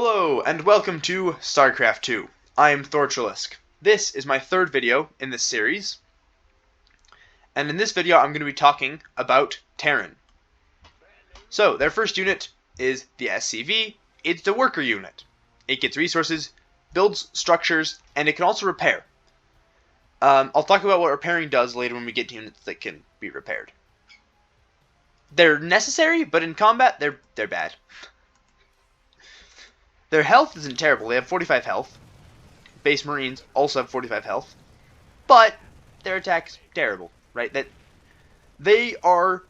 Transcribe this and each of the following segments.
Hello, and welcome to StarCraft2. I'm Thortrilisk. This is my third video in this series, and in this video I'm going to be talking about Terran. So, their first unit is the SCV. It's the worker unit. It gets resources, builds structures, and it can also repair. I'll talk about what repairing does later when we get to units that can be repaired. They're necessary, but in combat, they're bad. Their health isn't terrible. They have 45 health. Base Marines also have 45 health. But their attack's terrible, right? That they are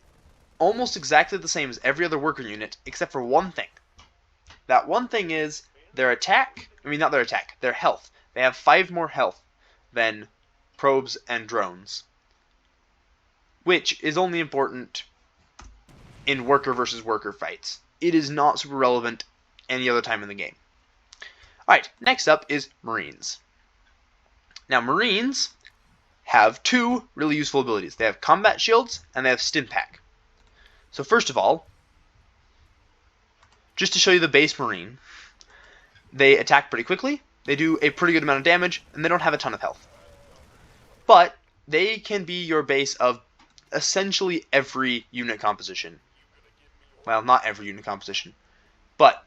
almost exactly the same as every other worker unit, except for one thing. That one thing is their attack. I mean, not their attack. Their health. They have 5 more health than probes and drones, which is only important in worker versus worker fights. It is not super relevant any other time in the game. Alright, next up is Marines. Now, Marines have 2 really useful abilities. They have combat shields, and they have stim pack. So first of all, just to show you the base Marine, they attack pretty quickly, they do a pretty good amount of damage, and they don't have a ton of health. But they can be your base of essentially every unit composition. Well, not every unit composition, but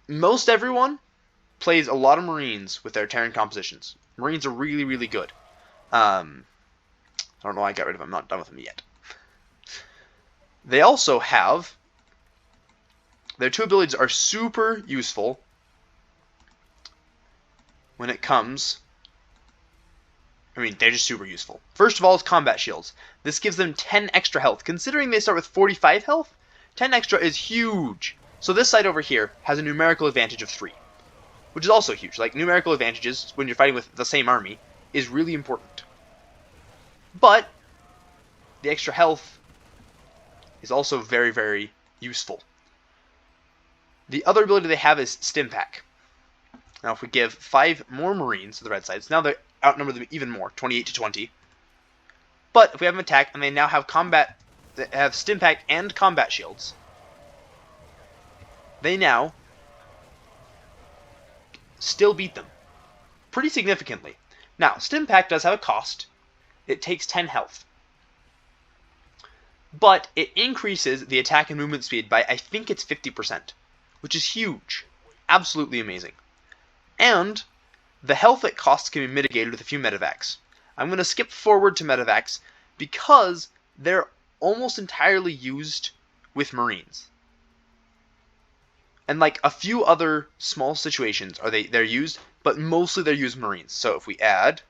most everyone plays a lot of Marines with their Terran compositions. Marines are really, really good. I don't know why I got rid of them. I'm not done with them yet. They also have... Their 2 abilities are super useful when it comes... I mean, they're just super useful. First of all is combat shields. This gives them 10 extra health. Considering they start with 45 health, 10 extra is huge. So this side over here has a numerical advantage of 3, which is also huge. Like, numerical advantages when you're fighting with the same army is really important. But the extra health is also very, very useful. The other ability they have is stim pack. Now, if we give 5 more Marines to the red side, so now they outnumber them even more, 28 to 20. But if we have them attack and they now have combat, they have stim pack and combat shields, they now still beat them pretty significantly. Now, stim pack does have a cost. It takes 10 health. But it increases the attack and movement speed by, I think it's 50%, which is huge. Absolutely amazing. And the health it costs can be mitigated with a few medevacs. I'm going to skip forward to medevacs because they're almost entirely used with Marines. And like a few other small situations they're used, but mostly they're used Marines. So if we add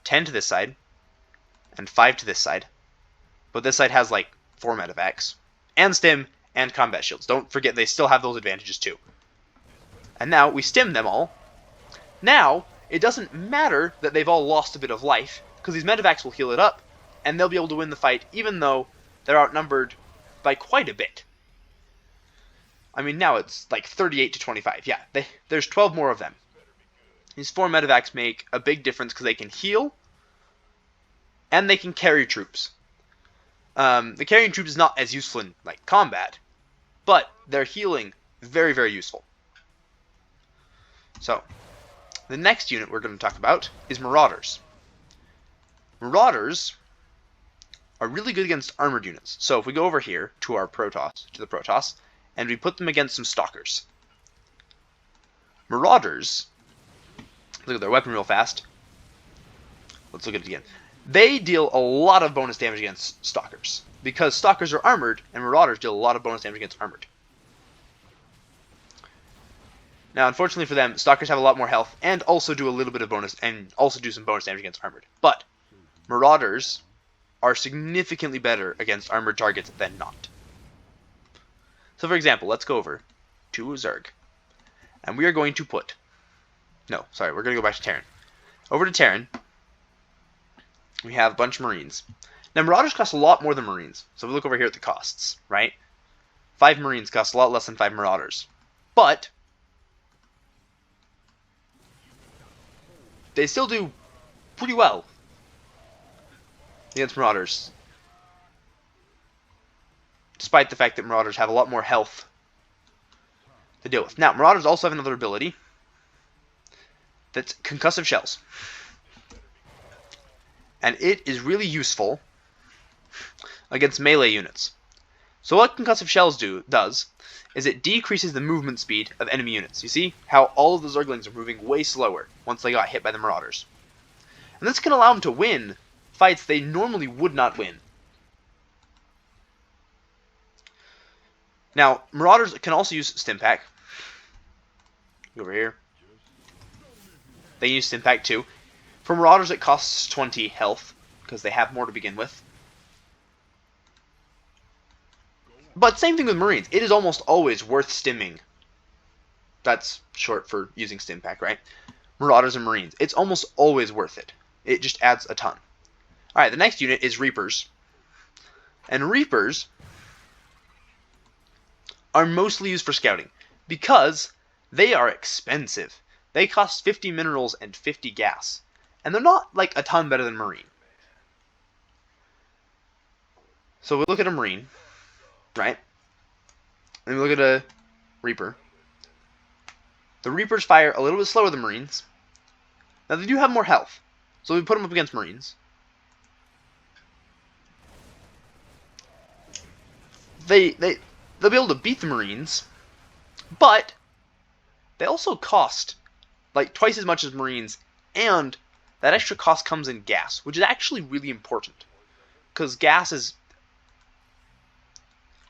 10 to this side and 5 to this side, but this side has like 4 medevacs and stim and combat shields. Don't forget they still have those advantages too. And now we stim them all. Now it doesn't matter that they've all lost a bit of life because these medevacs will heal it up and they'll be able to win the fight even though they're outnumbered by quite a bit. I mean, now it's like 38 to 25. Yeah, there's 12 more of them. These 4 medevacs make a big difference because they can heal and they can carry troops. The carrying troops is not as useful in like combat, but their healing very, very useful. So, the next unit we're going to talk about is Marauders. Marauders are really good against armored units. So if we go over here to our Protoss, and we put them against some Stalkers. Marauders, look at their weapon real fast. Let's look at it again. They deal a lot of bonus damage against Stalkers, because Stalkers are armored, and Marauders deal a lot of bonus damage against armored. Now, unfortunately for them, Stalkers have a lot more health, and also do a little bit of bonus, and also do some bonus damage against armored. But Marauders are significantly better against armored targets than not. So, for example, let's go over to Zerg, and we are going to put... No, sorry, we're going to go back to Terran. Over to Terran, we have a bunch of Marines. Now, Marauders cost a lot more than Marines. So, if we look over here at the costs, right? 5 Marines cost a lot less than 5 Marauders. But they still do pretty well against Marauders. Despite the fact that Marauders have a lot more health to deal with. Now, Marauders also have another ability that's concussive shells. And it is really useful against melee units. So what concussive shells does is it decreases the movement speed of enemy units. You see how all of the Zerglings are moving way slower once they got hit by the Marauders. And this can allow them to win fights they normally would not win. Now, Marauders can also use Stimpack. Over here. They use Stimpack too. For Marauders it costs 20 health, because they have more to begin with. But same thing with Marines. It is almost always worth stimming. That's short for using Stimpack, right? Marauders and Marines. It's almost always worth it. It just adds a ton. Alright, the next unit is Reapers. And Reapers are mostly used for scouting, because they are expensive. They cost 50 minerals and 50 gas. And they're not like a ton better than Marine. So we look at a Marine, right? And we look at a Reaper. The Reapers fire a little bit slower than Marines. Now they do have more health, so we put them up against Marines. They'll be able to beat the Marines, but they also cost like twice as much as Marines, and that extra cost comes in gas, which is actually really important, because gas is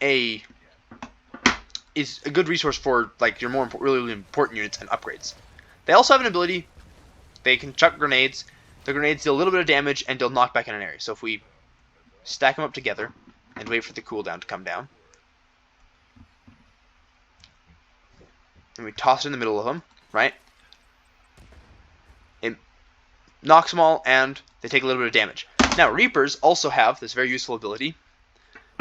a good resource for like your really important units and upgrades. They also have an ability. They can chuck grenades. The grenades deal a little bit of damage and deal knockback in an area. So if we stack them up together and wait for the cooldown to come down, and we toss it in the middle of them, right? It knocks them all, and they take a little bit of damage. Now, Reapers also have this very useful ability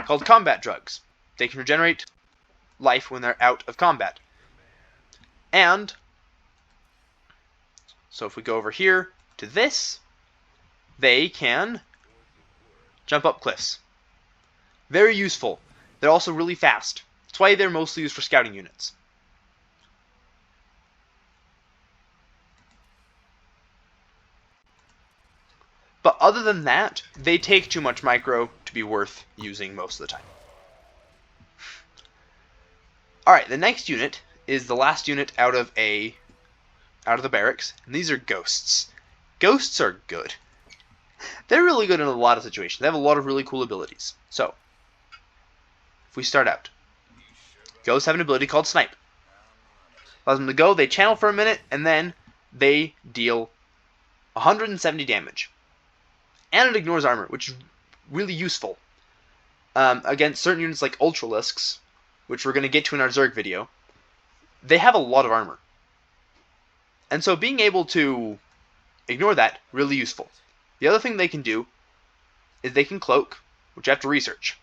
called Combat Drugs. They can regenerate life when they're out of combat. And so if we go over here to this, they can jump up cliffs. Very useful. They're also really fast. That's why they're mostly used for scouting units. But other than that, they take too much micro to be worth using most of the time. Alright, the next unit is the last unit out of the barracks, and these are Ghosts. Ghosts are good. They're really good in a lot of situations. They have a lot of really cool abilities. So, if we start out, Ghosts have an ability called Snipe. Allows them to go, they channel for a minute, and then they deal 170 damage. And it ignores armor, which is really useful against certain units like Ultralisks, which we're going to get to in our Zerg video. They have a lot of armor. And so being able to ignore that, really useful. The other thing they can do is they can cloak, which you have to research.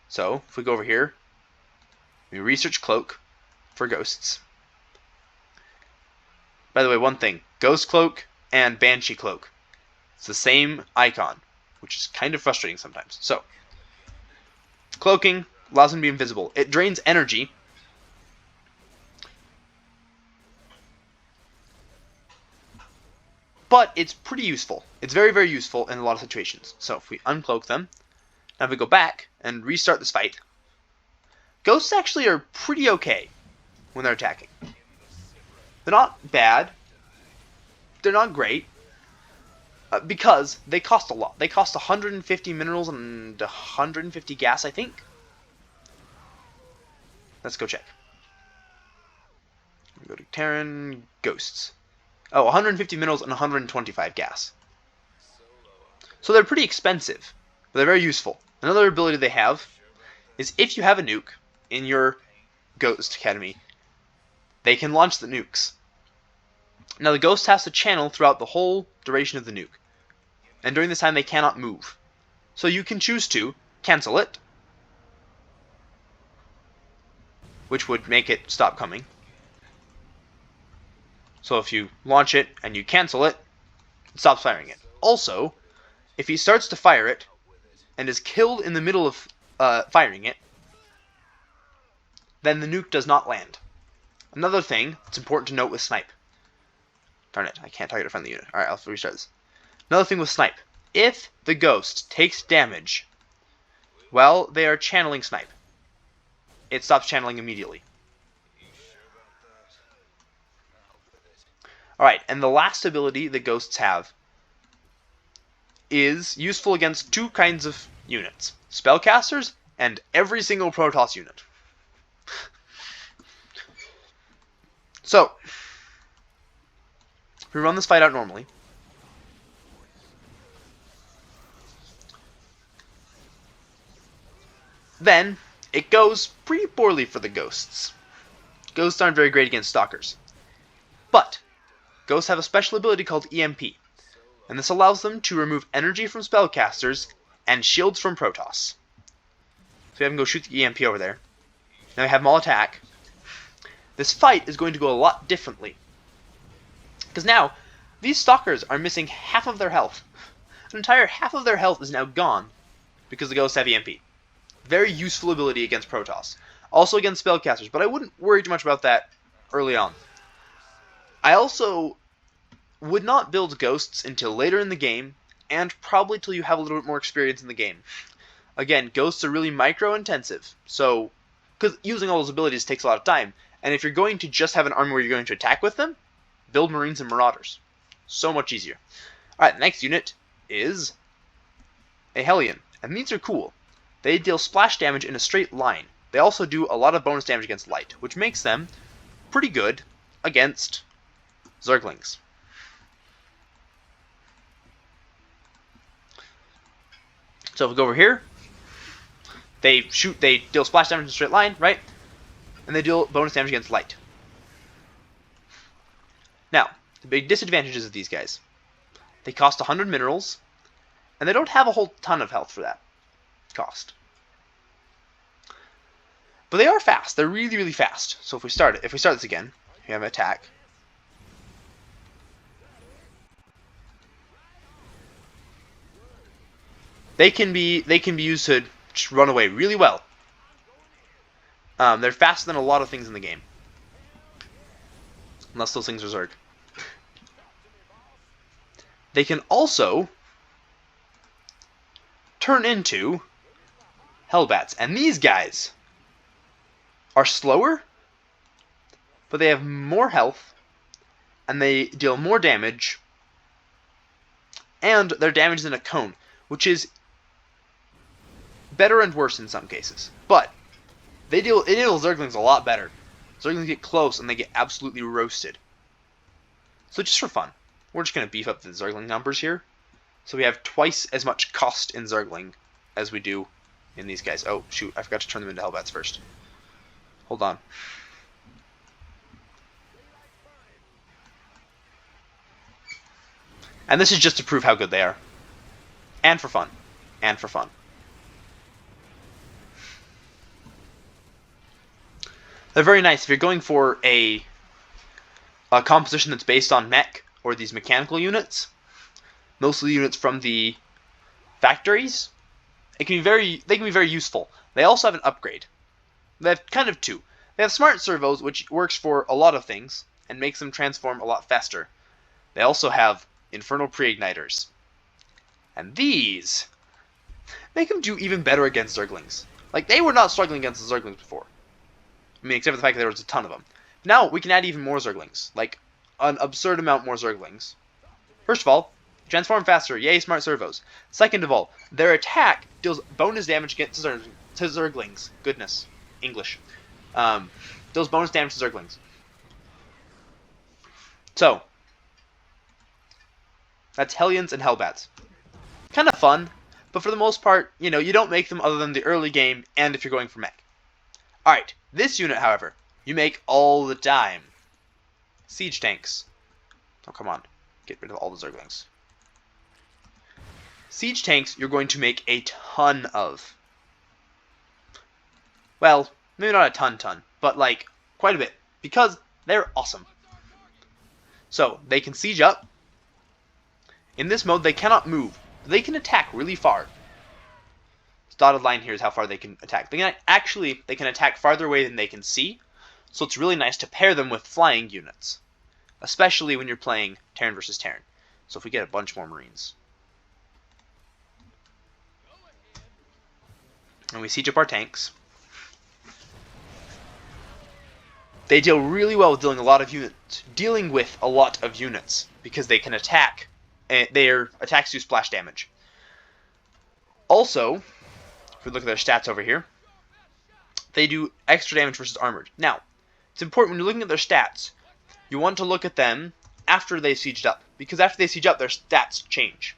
So, if we go over here, we research cloak for Ghosts. By the way, one thing, Ghost Cloak and Banshee Cloak. It's the same icon, which is kind of frustrating sometimes. So, cloaking allows them to be invisible. It drains energy. But it's pretty useful. It's very, very useful in a lot of situations. So if we uncloak them, now if we go back and restart this fight, Ghosts actually are pretty okay when they're attacking. They're not bad. They're not great. Because they cost a lot. They cost 150 minerals and 150 gas, I think. Let's go check. Go to Terran, Ghosts. Oh, 150 minerals and 125 gas. So they're pretty expensive, but they're very useful. Another ability they have is if you have a nuke in your Ghost Academy, they can launch the nukes. Now the Ghost has to channel throughout the whole duration of the nuke. And during this time they cannot move. So you can choose to cancel it, which would make it stop coming. So if you launch it and you cancel it, it stops firing it. Also, if he starts to fire it and is killed in the middle of firing it, then the nuke does not land. Another thing that's important to note with snipe. Darn it, I can't target a friendly unit. Alright, I'll restart this. Another thing with snipe. If the ghost takes damage while they are channeling snipe, it stops channeling immediately. Alright, and the last ability the ghosts have is useful against two kinds of units. Spellcasters and every single Protoss unit. So, if we run this fight out normally, then it goes pretty poorly for the ghosts. Ghosts aren't very great against stalkers. But ghosts have a special ability called EMP, and this allows them to remove energy from spellcasters and shields from Protoss. So we have them go shoot the EMP over there. Now we have them all attack. This fight is going to go a lot differently. Because now, these stalkers are missing half of their health. An entire half of their health is now gone because the ghosts have EMP. Very useful ability against Protoss. Also against spellcasters, but I wouldn't worry too much about that early on. I also would not build ghosts until later in the game, and probably till you have a little bit more experience in the game. Again, ghosts are really micro-intensive, so because using all those abilities takes a lot of time, and if you're going to just have an army where you're going to attack with them, build Marines and Marauders. So much easier. Alright, the next unit is a Hellion, and these are cool. They deal splash damage in a straight line. They also do a lot of bonus damage against light, which makes them pretty good against Zerglings. So if we go over here, they deal splash damage in a straight line, right? And they deal bonus damage against light. Now, the big disadvantages of these guys. They cost 100 minerals, and they don't have a whole ton of health for that cost. But they are fast. They're really, really fast. So if we start this again, we have an attack. They can be used to just run away really well. They're faster than a lot of things in the game. Unless those things are Zerg. They can also turn into Hellbats. And these guys are slower, but they have more health, and they deal more damage, and their damage is in a cone, which is better and worse in some cases. But it deals Zerglings a lot better. Zerglings get close, and they get absolutely roasted. So just for fun, we're just going to beef up the Zergling numbers here. So we have twice as much cost in Zergling as we do in these guys. Oh, shoot, I forgot to turn them into Hellbats first. Hold on. And this is just to prove how good they are. And for fun. And for fun. They're very nice. If you're going for a composition that's based on mech, or these mechanical units, mostly units from the factories, they can be very useful. They also have an upgrade. They have kind of two. They have smart servos, which works for a lot of things and makes them transform a lot faster. They also have infernal pre-igniters. And these make them do even better against Zerglings. Like, they were not struggling against the Zerglings before. I mean, except for the fact that there was a ton of them. Now, we can add even more Zerglings. Like, an absurd amount more Zerglings. First of all, transform faster. Yay, smart servos. Second of all, their attack deals bonus damage against Zerglings. Goodness. English. Deals bonus damage to Zerglings. So, that's Hellions and Hellbats. Kind of fun, but for the most part, you know, you don't make them other than the early game and if you're going for mech. Alright, this unit, however, you make all the time. Siege tanks. Oh, come on. Get rid of all the Zerglings. Siege tanks you're going to make a ton of. Well, maybe not a ton, but like quite a bit, because they're awesome. So, they can siege up. In this mode, they cannot move. They can attack really far. This dotted line here is how far they can attack. They can attack farther away than they can see. So it's really nice to pair them with flying units, especially when you're playing Terran versus Terran. So if we get a bunch more Marines, and we siege up our tanks, they deal really well with dealing with a lot of units because they can attack, and their attacks do splash damage. Also, if we look at their stats over here, they do extra damage versus armored. Now, it's important when you're looking at their stats, you want to look at them after they sieged up, because after they siege up, their stats change.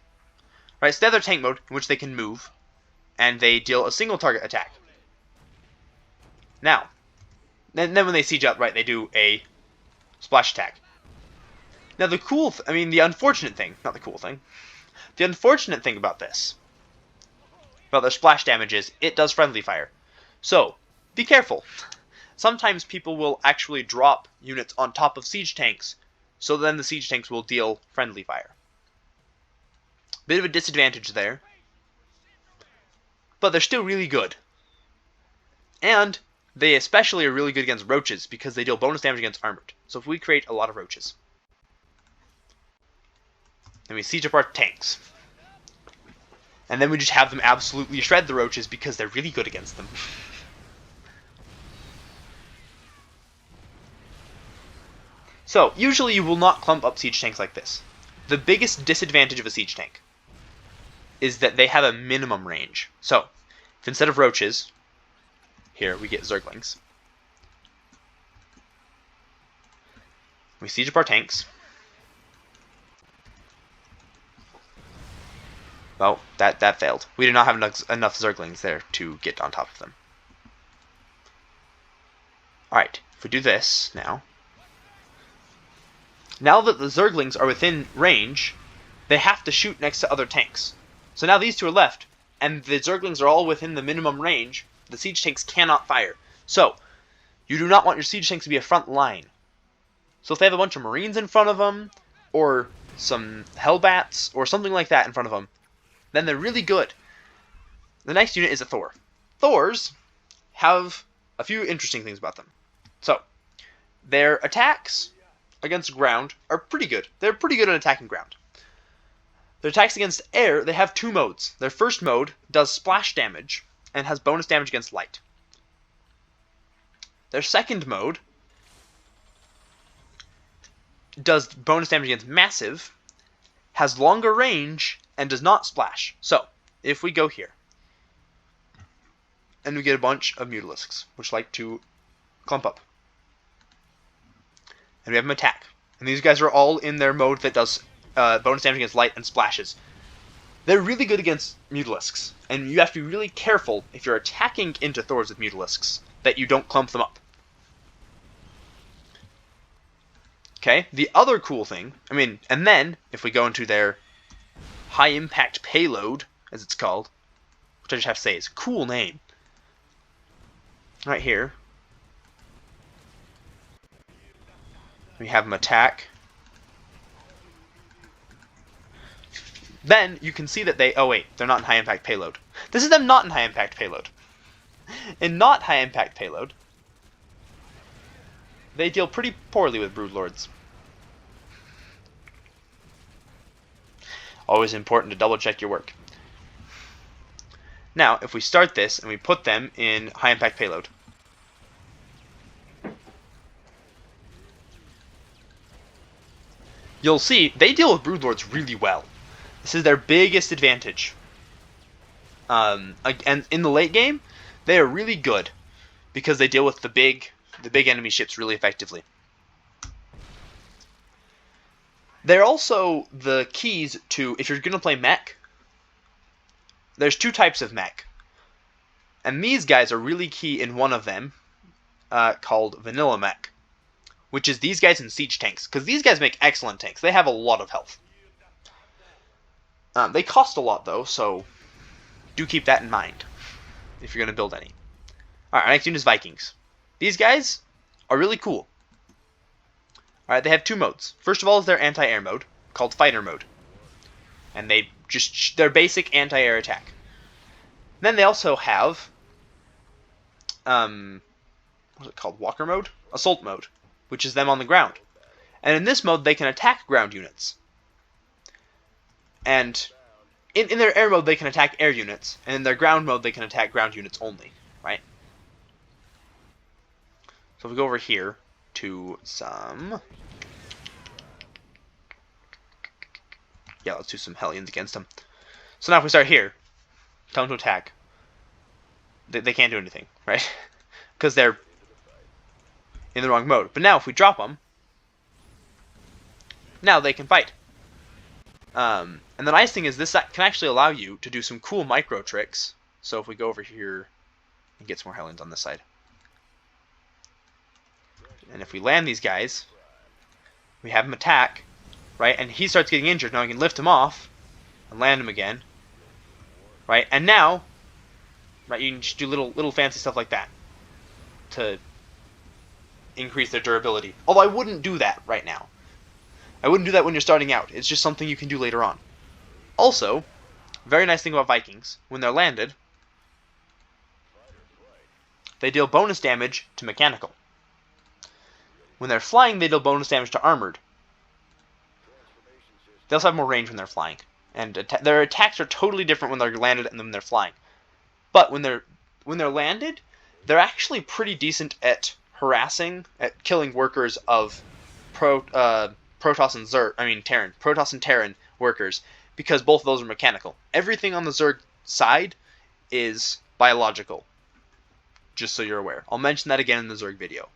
Right? So they have their tank mode, in which they can move, and they deal a single target attack. Now, then when they siege up, right, they do a splash attack. Now the unfortunate thing, not the cool thing, the unfortunate thing about this, about their splash damage is, it does friendly fire. So, be careful. Sometimes people will actually drop units on top of siege tanks, so then the siege tanks will deal friendly fire. Bit of a disadvantage there, but they're still really good. And they especially are really good against roaches, because they deal bonus damage against armored. So if we create a lot of roaches, then we siege up our tanks, and then we just have them absolutely shred the roaches because they're really good against them. So, usually you will not clump up siege tanks like this. The biggest disadvantage of a siege tank is that they have a minimum range. So, if instead of roaches, here we get zerglings, we siege up our tanks. Well, that failed. We do not have enough zerglings there to get on top of them. Alright, if we do this now. Now that the zerglings are within range, they have to shoot next to other tanks. So now these two are left, and the zerglings are all within the minimum range. The siege tanks cannot fire. So, you do not want your siege tanks to be a front line. So if they have a bunch of Marines in front of them, or some Hellbats, or something like that in front of them, then they're really good. The next unit is a Thor. Thors have a few interesting things about them. So, their attacks against ground are pretty good. They're pretty good at attacking ground. Their attacks against air, they have two modes. Their first mode does splash damage and has bonus damage against light. Their second mode does bonus damage against massive, has longer range, and does not splash. So, if we go here, and we get a bunch of mutalisks, which like to clump up, and we have them attack, and these guys are all in their mode that does bonus damage against light and splashes. They're really good against mutalisks, and you have to be really careful if you're attacking into Thors with mutalisks that you don't clump them up. Okay, the other cool thing, and then if we go into their high impact payload, as it's called, which I just have to say is a cool name, right here, we have them attack. Then you can see that they're not in high impact payload. This is them not in high impact payload. In not high impact payload, they deal pretty poorly with Broodlords. Always important to double check your work. Now, if we start this and we put them in high impact payload, you'll see they deal with Broodlords really well. This is their biggest advantage. And in the late game, they are really good because they deal with the big enemy ships really effectively. They're also the keys to, if you're going to play mech, there's two types of mech. And these guys are really key in one of them, called vanilla mech, which is these guys in siege tanks, because these guys make excellent tanks. They have a lot of health. They cost a lot, though, so do keep that in mind if you're going to build any. Alright, our next unit is Vikings. These guys are really cool. Alright, they have two modes. First of all is their anti-air mode, called fighter mode. And their basic anti-air attack. Then they also have, what's it called? Walker mode? assault mode, which is them on the ground. And in this mode, they can attack ground units. And in their air mode, they can attack air units. And in their ground mode, they can attack ground units only, right? So if we go over here to some... Yeah, let's do some Hellions against them. So now if we start here, tell them to attack. They can't do anything, right? Because they're in the wrong mode. But now if we drop them, now they can fight. And the nice thing is this can actually allow you to do some cool micro tricks. So if we go over here and get some more Hellions on this side. And if we land these guys, we have him attack, right? And he starts getting injured. Now we can lift him off and land him again, right? And now, right, you can just do little fancy stuff like that to increase their durability. Although I wouldn't do that right now. I wouldn't do that when you're starting out. It's just something you can do later on. Also, very nice thing about Vikings, when they're landed, they deal bonus damage to mechanical. When they're flying, they deal bonus damage to armored. They also have more range when they're flying. And their attacks are totally different when they're landed and when they're flying. But when they're landed, they're actually pretty decent at harassing, at killing workers of Protoss and Terran. Protoss and Terran workers, because both of those are mechanical. Everything on the Zerg side is biological. Just so you're aware. I'll mention that again in the Zerg video.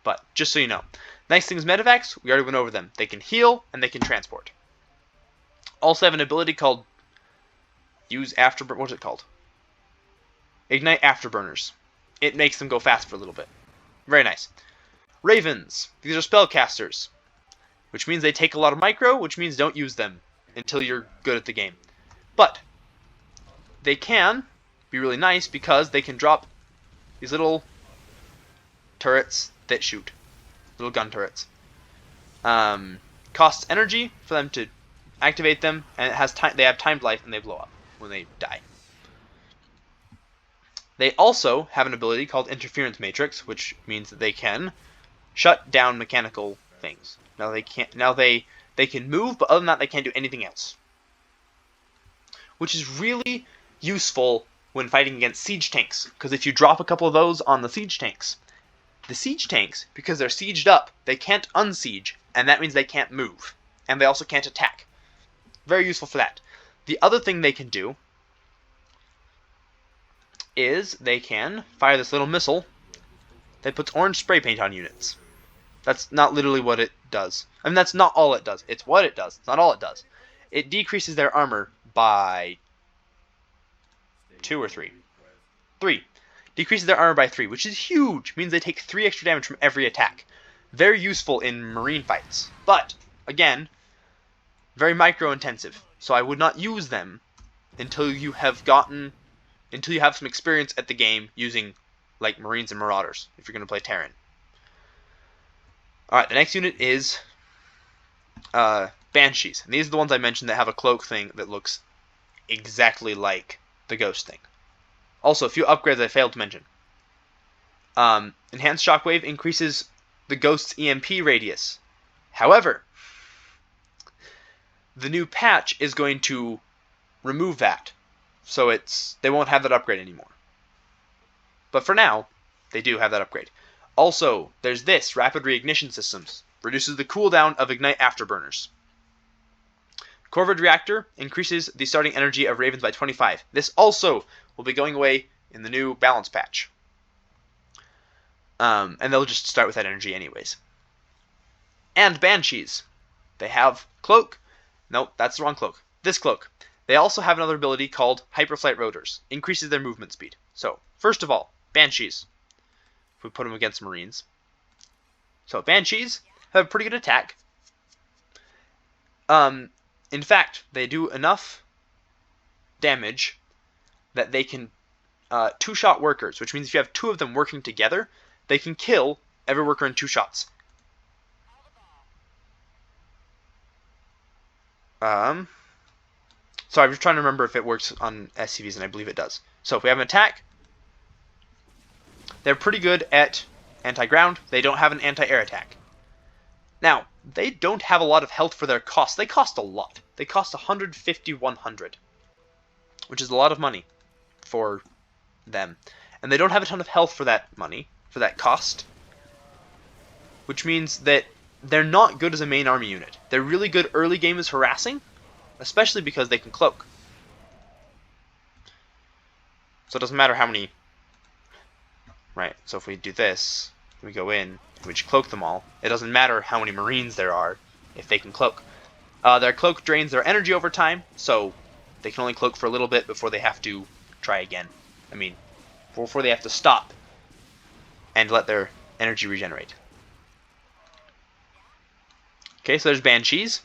But, just so you know. Next thing is medevacs. We already went over them. They can heal, and they can transport. Also have an ability called use afterburn. What's it called? Ignite afterburners. It makes them go fast for a little bit. Very nice. Ravens. These are spellcasters. Which means they take a lot of micro, which means don't use them until you're good at the game. But they can be really nice because they can drop these little turrets that shoot. Little gun turrets. Costs energy for them to activate them, and it has time. They have timed life, and they blow up when they die. They also have an ability called Interference Matrix, which means that they can shut down mechanical things. Now they can't. Now they can move, but other than that, they can't do anything else. Which is really useful when fighting against siege tanks, because if you drop a couple of those on the siege tanks, because they're sieged up, they can't unsiege, and that means they can't move, and they also can't attack. Very useful for that. The other thing they can do is they can fire this little missile that puts orange spray paint on units. That's not literally what it does. I mean, that's not all it does. It's what it does. It's not all it does. It decreases their armor by 2 or 3. 3. Decreases their armor by 3, which is huge. Means they take 3 extra damage from every attack. Very useful in marine fights. But, again, very micro-intensive. So I would not use them until you have some experience at the game using, like, Marines and Marauders, if you're going to play Terran. Alright, the next unit is Banshees. And these are the ones I mentioned that have a cloak thing that looks exactly like the ghost thing. Also, a few upgrades I failed to mention. Enhanced Shockwave increases the ghost's EMP radius. However, the new patch is going to remove that. So they won't have that upgrade anymore. But for now, they do have that upgrade. Also, there's this, Rapid Reignition Systems. Reduces the cooldown of Ignite Afterburners. Corvid Reactor increases the starting energy of Ravens by 25. This also will be going away in the new balance patch. And they'll just start with that energy anyways. And Banshees. They have Cloak. Nope, that's the wrong cloak. This cloak. They also have another ability called Hyperflight Rotors. Increases their movement speed. So, first of all, Banshees. If we put them against Marines. So, Banshees have a pretty good attack. In fact, they do enough damage that they can two-shot workers, which means if you have 2 of them working together, they can kill every worker in 2 shots. So I'm just trying to remember if it works on SCVs, and I believe it does. So if we have an attack, they're pretty good at anti-ground. They don't have an anti-air attack. Now, they don't have a lot of health for their cost. They cost a lot. They cost 150, 100, which is a lot of money for them. And they don't have a ton of health for that money, for that cost, which means that they're not good as a main army unit. They're really good early game as harassing, especially because they can cloak. So it doesn't matter how many... Right, so if we do this, we go in, we just cloak them all. It doesn't matter how many Marines there are if they can cloak. Their cloak drains their energy over time, so they can only cloak for a little bit before they have to try again. I mean, before they have to stop and let their energy regenerate. Okay, so there's Banshees.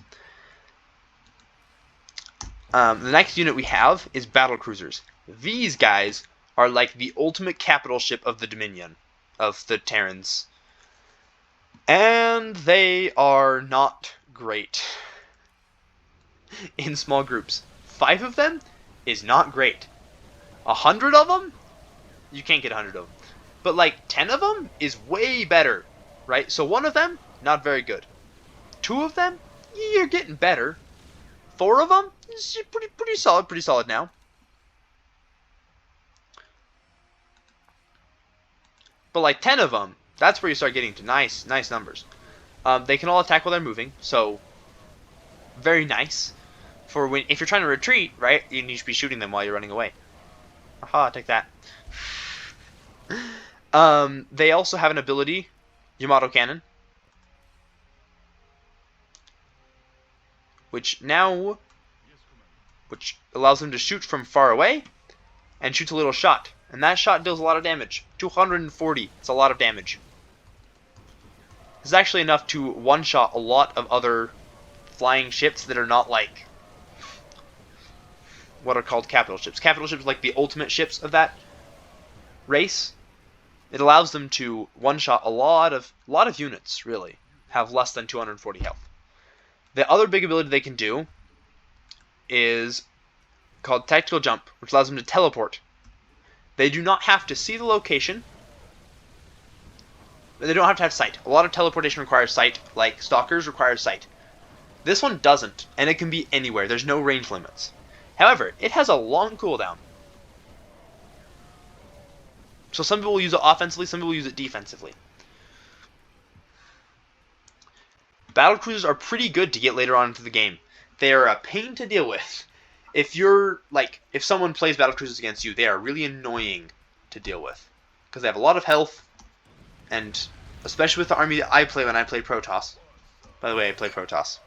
The next unit we have is battle cruisers. These guys are like the ultimate capital ship of the Dominion, of the Terrans. And they are not great in small groups. 5 of them is not great. 100 of them? You can't get 100 of them. But like 10 of them is way better, right? So 1 of them, not very good. 2 of them, you're getting better. 4 of them, pretty solid now. But like 10 of them, that's where you start getting to nice numbers. They can all attack while they're moving, so very nice. For when if you're trying to retreat, right, you need to be shooting them while you're running away. Aha, take that. They also have an ability, Yamato Cannon, which allows them to shoot from far away and shoots a little shot. And that shot deals a lot of damage. 240. It's a lot of damage. It's actually enough to one-shot a lot of other flying ships that are not like what are called capital ships. Capital ships are like the ultimate ships of that race. It allows them to one-shot a lot of units, really, have less than 240 health. The other big ability they can do is called Tactical Jump, which allows them to teleport. They do not have to see the location. They don't have to have sight. A lot of teleportation requires sight, like Stalkers require sight. This one doesn't, and it can be anywhere. There's no range limits. However, it has a long cooldown. So some people will use it offensively, some people use it defensively. Battle cruisers are pretty good to get later on into the game. They are a pain to deal with. If someone plays battle cruisers against you, they are really annoying to deal with. Because they have a lot of health, and especially with the army that I play when I play Protoss. By the way, I play Protoss.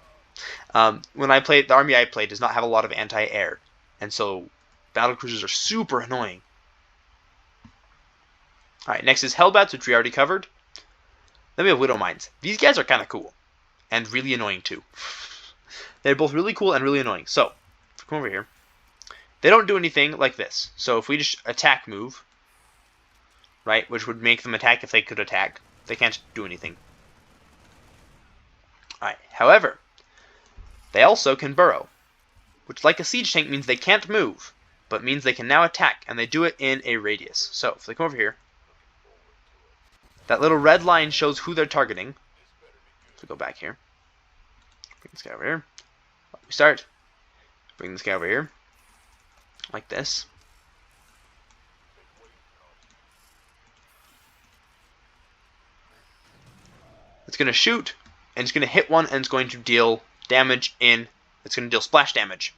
When I play, the army I play does not have a lot of anti-air. And so, battle cruisers are super annoying. Alright, next is Hellbats, which we already covered. Then we have Widow Mines. These guys are kind of cool. And really annoying too. They're both really cool and really annoying. So, come over here. They don't do anything like this. So if we just attack move, right, which would make them attack if they could attack, they can't do anything. Alright, however, they also can burrow, which like a siege tank means they can't move, but means they can now attack, and they do it in a radius. So if they come over here, that little red line shows who they're targeting. So go back here. Bring this guy over here. We start. Bring this guy over here. Like this. It's going to shoot, and it's going to hit one, and it's going to deal damage in... It's going to deal splash damage.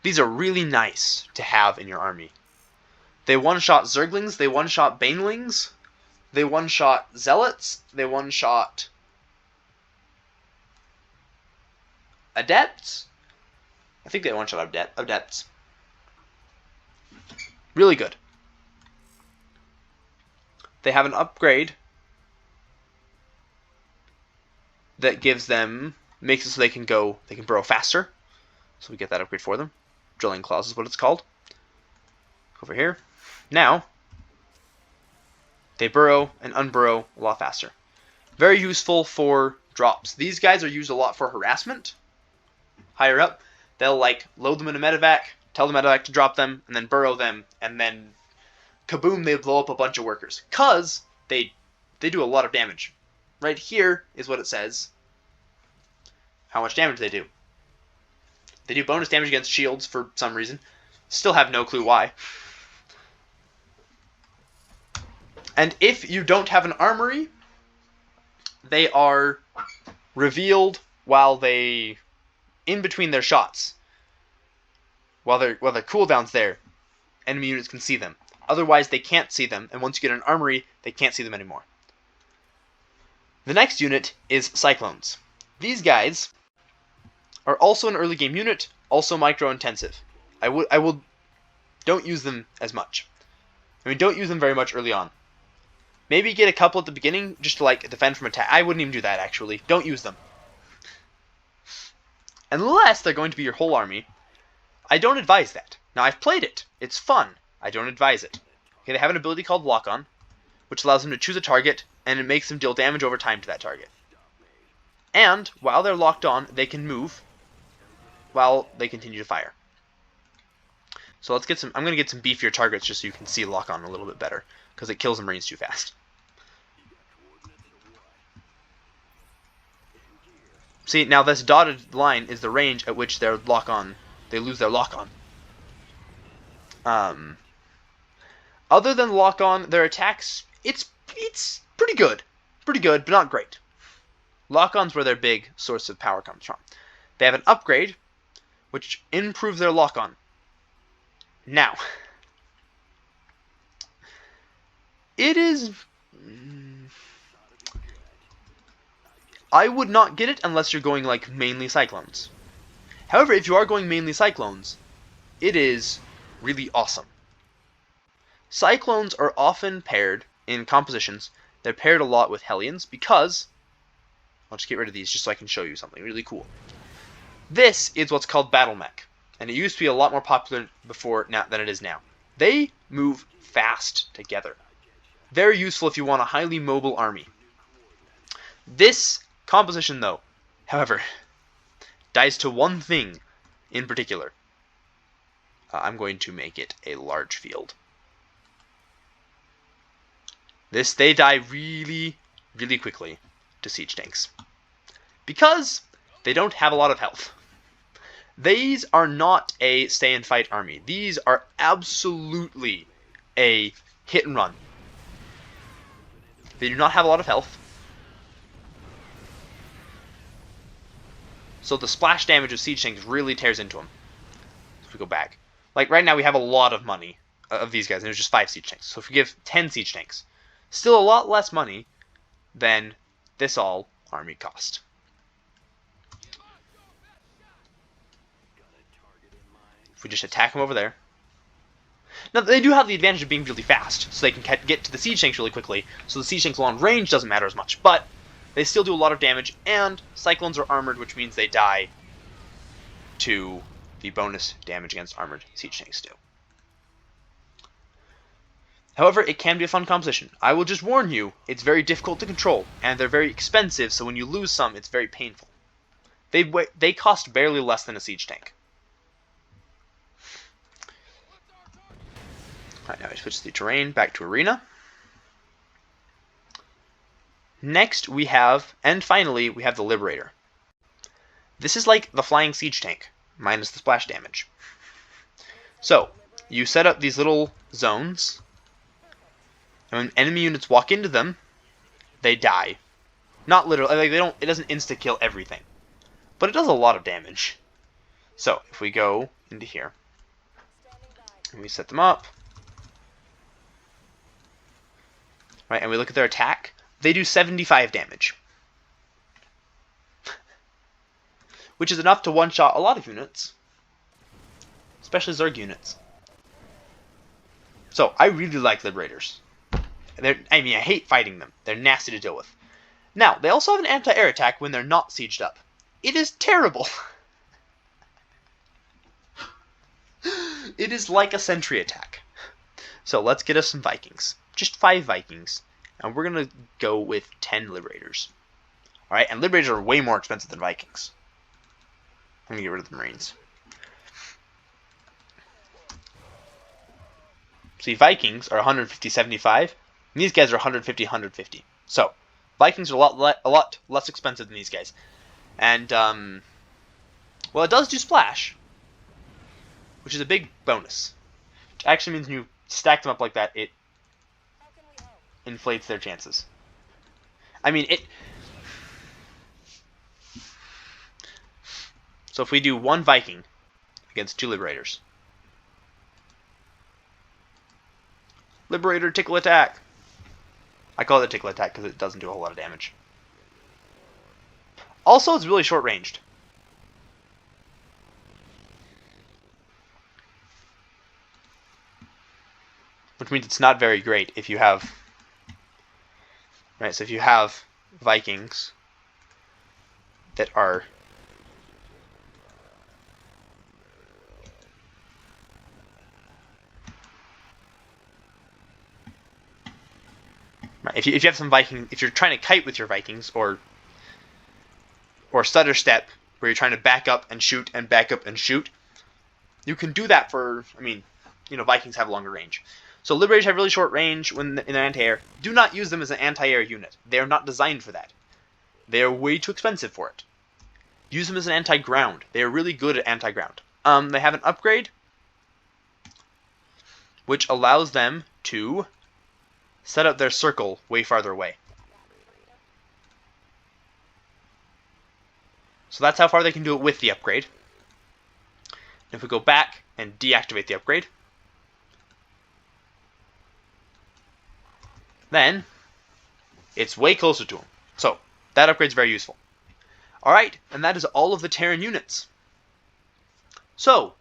These are really nice to have in your army. They one-shot Zerglings, they one-shot Banelings, they one-shot Zealots, they one-shot Adepts. I think they one-shot Adepts. Really good. They have an upgrade that makes it so they can burrow faster. So we get that upgrade for them. Drilling Claws is what it's called. Over here. Now, they burrow and unburrow a lot faster. Very useful for drops. These guys are used a lot for harassment. Higher up, they'll load them in a medevac, tell the medevac to drop them, and then burrow them, and then kaboom, they blow up a bunch of workers. Because they they do a lot of damage. Right here is what it says. How much damage they do. They do bonus damage against shields for some reason. Still have no clue why. And if you don't have an armory, they are revealed while they, in between their shots. While the cooldown's there, enemy units can see them. Otherwise, they can't see them, and once you get an armory, they can't see them anymore. The next unit is Cyclones. These guys are also an early game unit, also micro-intensive. Don't use them as much. Don't use them very much early on. Maybe get a couple at the beginning just to defend from attack. I wouldn't even do that, actually. Don't use them. Unless they're going to be your whole army. I don't advise that. Now, I've played it. It's fun. I don't advise it. Okay, they have an ability called Lock On, which allows them to choose a target, and it makes them deal damage over time to that target. And, while they're locked on, they can move while they continue to fire. So let's get some... I'm going to get some beefier targets just so you can see Lock On a little bit better, because it kills the Marines too fast. See, now this dotted line is the range at which their Lock On... They lose their Lock On. Other than Lock On, their attacks, it's pretty good. Pretty good, but not great. Lock On's where their big source of power comes from. They have an upgrade, which improves their Lock On. Now, it is... I would not get it unless you're going mainly Cyclones. However, if you are going mainly Cyclones, it is really awesome. Cyclones are often paired in compositions. They're paired a lot with Hellions because... I'll just get rid of these just so I can show you something really cool. This is what's called Battle Mech, and it used to be a lot more popular before than it is now. They move fast together. Very useful if you want a highly mobile army. This composition, though, however, dies to one thing in particular. I'm going to make it a large field. They die really, really quickly to siege tanks. Because they don't have a lot of health. These are not a stay and fight army. These are absolutely a hit and run. They do not have a lot of health. So the splash damage of siege tanks really tears into them. If we go back. Right now we have a lot of money of these guys, and there's just 5 siege tanks. So if we give 10 siege tanks, still a lot less money than this all army cost. If we just attack them over there. Now, they do have the advantage of being really fast, so they can get to the siege tanks really quickly, so the siege tanks long range doesn't matter as much, but they still do a lot of damage, and Cyclones are armored, which means they die to the bonus damage against armored siege tanks do. However, it can be a fun composition. I will just warn you, it's very difficult to control, and they're very expensive, so when you lose some, it's very painful. They cost barely less than a siege tank. Alright, now I switch the terrain back to arena. Next we have, and finally, we have the Liberator. This is like the flying siege tank, minus the splash damage. So, you set up these little zones, and when enemy units walk into them, they die. Not literally, it doesn't insta-kill everything, but it does a lot of damage. So, if we go into here, and we set them up, right, and we look at their attack, they do 75 damage. Which is enough to one-shot a lot of units. Especially Zerg units. So, I really like Liberators. I hate fighting them. They're nasty to deal with. Now, they also have an anti-air attack when they're not sieged up. It is terrible. It is like a sentry attack. So, let's get us some Vikings. Just 5 Vikings. And we're going to go with 10 Liberators. Alright, and Liberators are way more expensive than Vikings. I'm going to get rid of the Marines. See, Vikings are 150, 75. And these guys are 150, 150. So, Vikings are a lot less expensive than these guys. And, well, it does do splash, which is a big bonus. Which actually means when you stack them up like that, it inflates their chances. I mean, it... So if we do one Viking against two Liberators. Liberator tickle attack. I call it a tickle attack because it doesn't do a whole lot of damage. Also, it's really short-ranged. Which means it's not very great if you have... Right, so if you have Vikings that are... Right, if you have some Viking... If you're trying to kite with your Vikings, or stutter step, where you're trying to back up and shoot and back up and shoot, you can do that for... I mean, you know, Vikings have longer range. So Liberators have really short range when in their anti-air. Do not use them as an anti-air unit. They are not designed for that. They are way too expensive for it. Use them as an anti-ground. They are really good at anti-ground. They have an upgrade which allows them to set up their circle way farther away. So that's how far they can do it with the upgrade. If we go back and deactivate the upgrade, then it's way closer to them. So that upgrade's very useful. Alright, and that is all of the Terran units. So,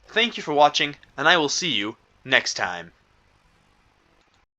thank you for watching, and I will see you next time.